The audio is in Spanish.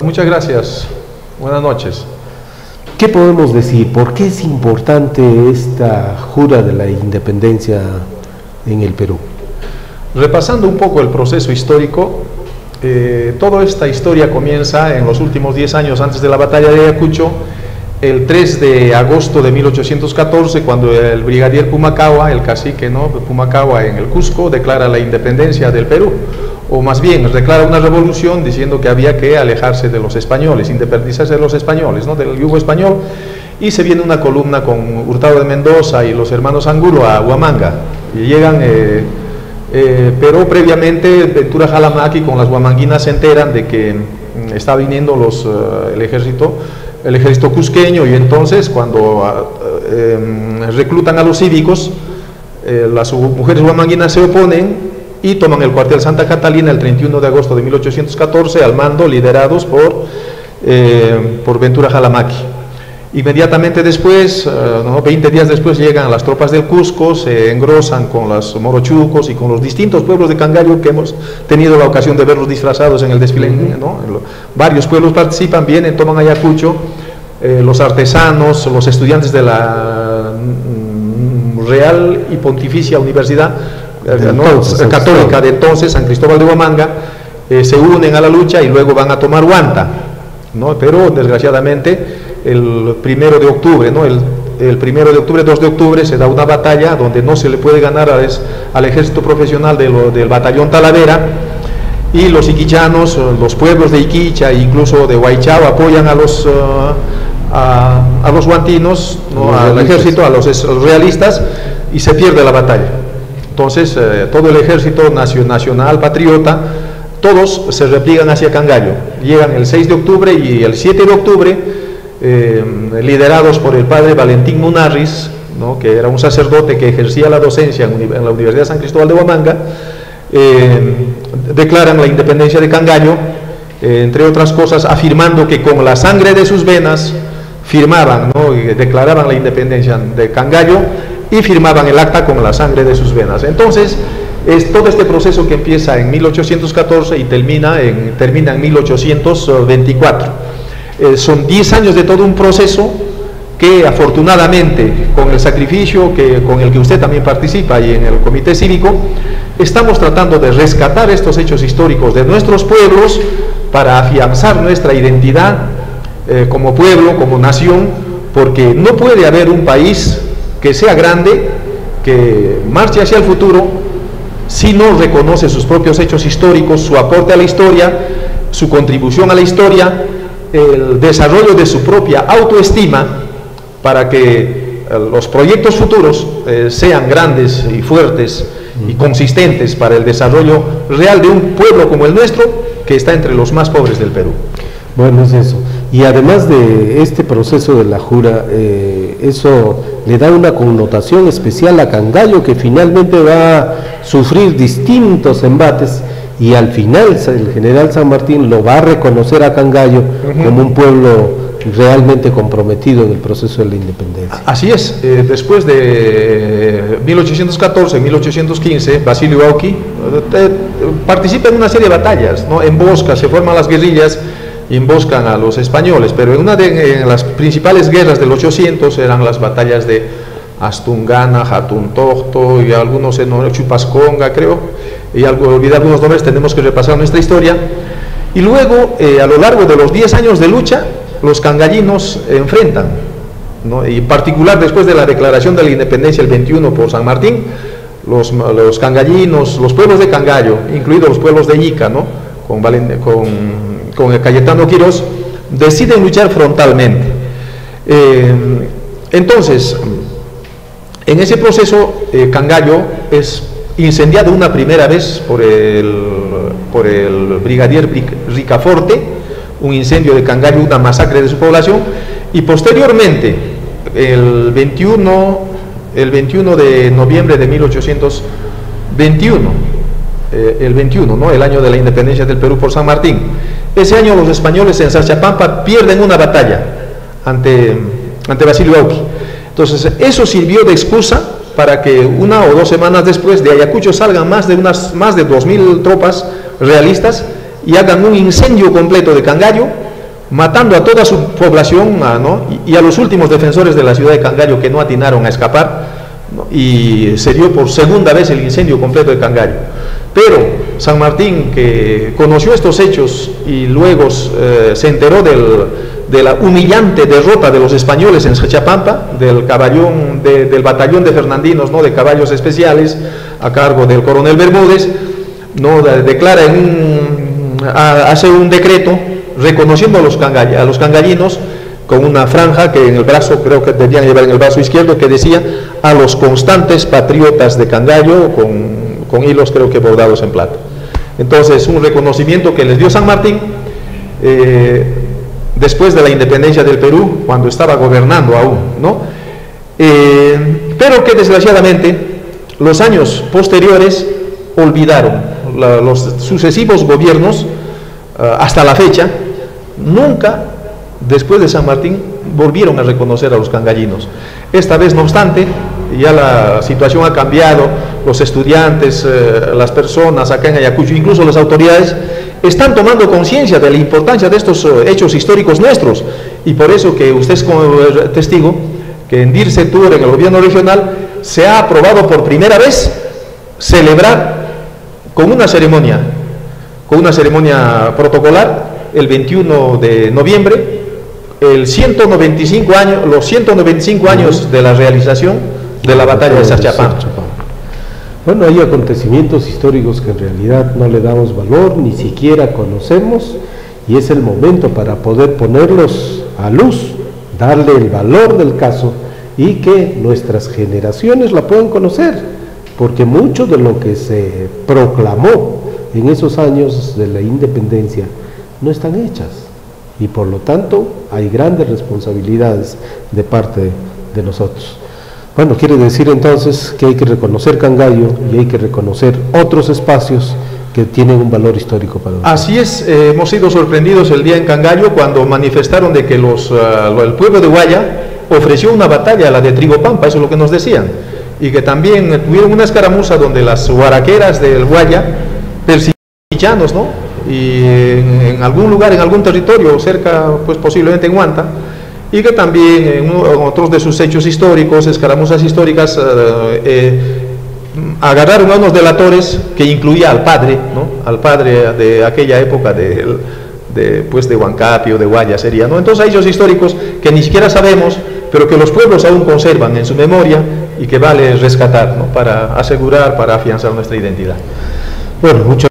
Muchas gracias. Buenas noches. ¿Qué podemos decir? ¿Por qué es importante esta jura de la independencia en el Perú? Repasando un poco el proceso histórico, toda esta historia comienza en los últimos 10 años antes de la batalla de Ayacucho, el 3 de agosto de 1814, cuando el brigadier Pumacahua, el cacique Pumacahua en el Cusco, declara la independencia del Perú, o más bien declara una revolución diciendo que había que alejarse de los españoles, independizarse de los españoles, del yugo español, y se viene una columna con Hurtado de Mendoza y los hermanos Angulo a Huamanga, y llegan, pero previamente Ventura Jalamaqui con las huamanguinas se enteran de que está viniendo el ejército cusqueño, y entonces cuando reclutan a los cívicos, las mujeres huamanguinas se oponen y toman el cuartel Santa Catalina el 31 de agosto de 1814 al mando, liderados por Ventura Jalamaqui. Inmediatamente después, 20 días después, llegan las tropas del Cusco, se engrosan con los morochucos y con los distintos pueblos de Cangallo que hemos tenido la ocasión de verlos disfrazados en el desfile, varios pueblos participan, vienen, toman Ayacucho, los artesanos, los estudiantes de la Real y Pontificia Universidad Católica de entonces, San Cristóbal de Huamanga, se unen a la lucha y luego van a tomar Huanta, pero desgraciadamente el 1 de octubre, el 1 de octubre, 2 de octubre se da una batalla donde no se le puede ganar al ejército profesional del batallón Talavera, y los iquichanos, los pueblos de Iquicha e incluso de Huaychao apoyan a los huantinos, al ejército, a los realistas, y se pierde la batalla. Entonces todo el ejército nacional, patriota, todos se repliegan hacia Cangallo. Llegan el 6 de octubre y el 7 de octubre, liderados por el padre Valentín Munarriz, que era un sacerdote que ejercía la docencia en la Universidad de San Cristóbal de Huamanga, declaran la independencia de Cangallo, entre otras cosas afirmando que con la sangre de sus venas firmaban, declaraban la independencia de Cangallo y firmaban el acta con la sangre de sus venas. Entonces es todo este proceso que empieza en 1814 y termina en 1824. Son 10 años de todo un proceso que afortunadamente, con el sacrificio con el que usted también participa y en el comité cívico, estamos tratando de rescatar estos hechos históricos de nuestros pueblos para afianzar nuestra identidad como pueblo, como nación, porque no puede haber un país que sea grande, que marche hacia el futuro, si no reconoce sus propios hechos históricos, su aporte a la historia, su contribución a la historia, el desarrollo de su propia autoestima, para que los proyectos futuros sean grandes y fuertes y consistentes para el desarrollo real de un pueblo como el nuestro, que está entre los más pobres del Perú. Bueno, es eso. Y además de este proceso de la jura, eso le da una connotación especial a Cangallo, que finalmente va a sufrir distintos embates, y al final el general San Martín lo va a reconocer a Cangallo como un pueblo realmente comprometido en el proceso de la independencia. Así es. Después de 1814, 1815, Basilio Auqui participa en una serie de batallas, embosca, se forman las guerrillas y emboscan a los españoles, pero en las principales guerras del 800 eran las batallas de Astungana, Jatuntocto y algunos en Chupasconga, creo, y olvidé algunos nombres, tenemos que repasar nuestra historia. Y luego, a lo largo de los 10 años de lucha, los cangallinos enfrentan, y en particular después de la declaración de la independencia el 21 por San Martín, los cangallinos, los pueblos de Cangallo, incluidos los pueblos de Ica, con el Cayetano Quirós, deciden luchar frontalmente. Entonces, en ese proceso, Cangallo es incendiado una primera vez por el brigadier Ricaforte, un incendio de Cangallo, una masacre de su población, y posteriormente, el 21 de noviembre de 1821, el año de la independencia del Perú por San Martín, ese año los españoles en Sachapampa pierden una batalla ante Basilio Auqui. Entonces eso sirvió de excusa para que 1 o 2 semanas después de Ayacucho salgan más de 2.000 tropas realistas y hagan un incendio completo de Cangallo, matando a toda su población, ¿no? y a los últimos defensores de la ciudad de Cangallo que no atinaron a escapar, ¿no? Y se dio por segunda vez el incendio completo de Cangallo. Pero San Martín, que conoció estos hechos y luego se enteró de la humillante derrota de los españoles en Xechapampa, del batallón de fernandinos, ¿no? de caballos especiales, a cargo del coronel Bermúdez, ¿no? declara hace un decreto reconociendo a los cangallinos con una franja que en el brazo, creo que debían llevar en el brazo izquierdo, que decía: a los constantes patriotas de Cangallo, con hilos creo que bordados en plata. Entonces, un reconocimiento que les dio San Martín después de la independencia del Perú, cuando estaba gobernando aún, ¿no? Pero que desgraciadamente los años posteriores olvidaron. Los sucesivos gobiernos hasta la fecha nunca, después de San Martín, volvieron a reconocer a los cangallinos. Esta vez, no obstante, ya la situación ha cambiado. Los estudiantes, las personas acá en Ayacucho, incluso las autoridades, están tomando conciencia de la importancia de estos hechos históricos nuestros, y por eso que usted es como testigo que en Dir Setur, en el gobierno regional, se ha aprobado por primera vez celebrar con una ceremonia protocolar el 21 de noviembre los 195 años de la realización de la batalla de Xachapampa. Bueno, hay acontecimientos históricos que en realidad no le damos valor, ni siquiera conocemos, y es el momento para poder ponerlos a luz, darle el valor del caso y que nuestras generaciones la puedan conocer, porque mucho de lo que se proclamó en esos años de la independencia no están hechas, y por lo tanto hay grandes responsabilidades de parte de nosotros. Bueno, quiere decir entonces que hay que reconocer Cangallo y hay que reconocer otros espacios que tienen un valor histórico para nosotros. Así es, hemos sido sorprendidos el día en Cangallo cuando manifestaron de que el pueblo de Guaya ofreció una batalla a la de Trigopampa, eso es lo que nos decían, y que también tuvieron una escaramuza donde las huaraqueras del Guaya persiguieron, ¿no? Y en algún lugar, en algún territorio cerca, pues posiblemente en Huanta, y que también en otros de sus hechos históricos, escaramuzas históricas, agarraron a unos delatores que incluía al padre, ¿no? Al padre de aquella época de Huancapi o de Guaya sería, ¿no? Entonces hay hechos históricos que ni siquiera sabemos, pero que los pueblos aún conservan en su memoria y que vale rescatar, ¿no? Para asegurar, para afianzar nuestra identidad. Bueno, muchas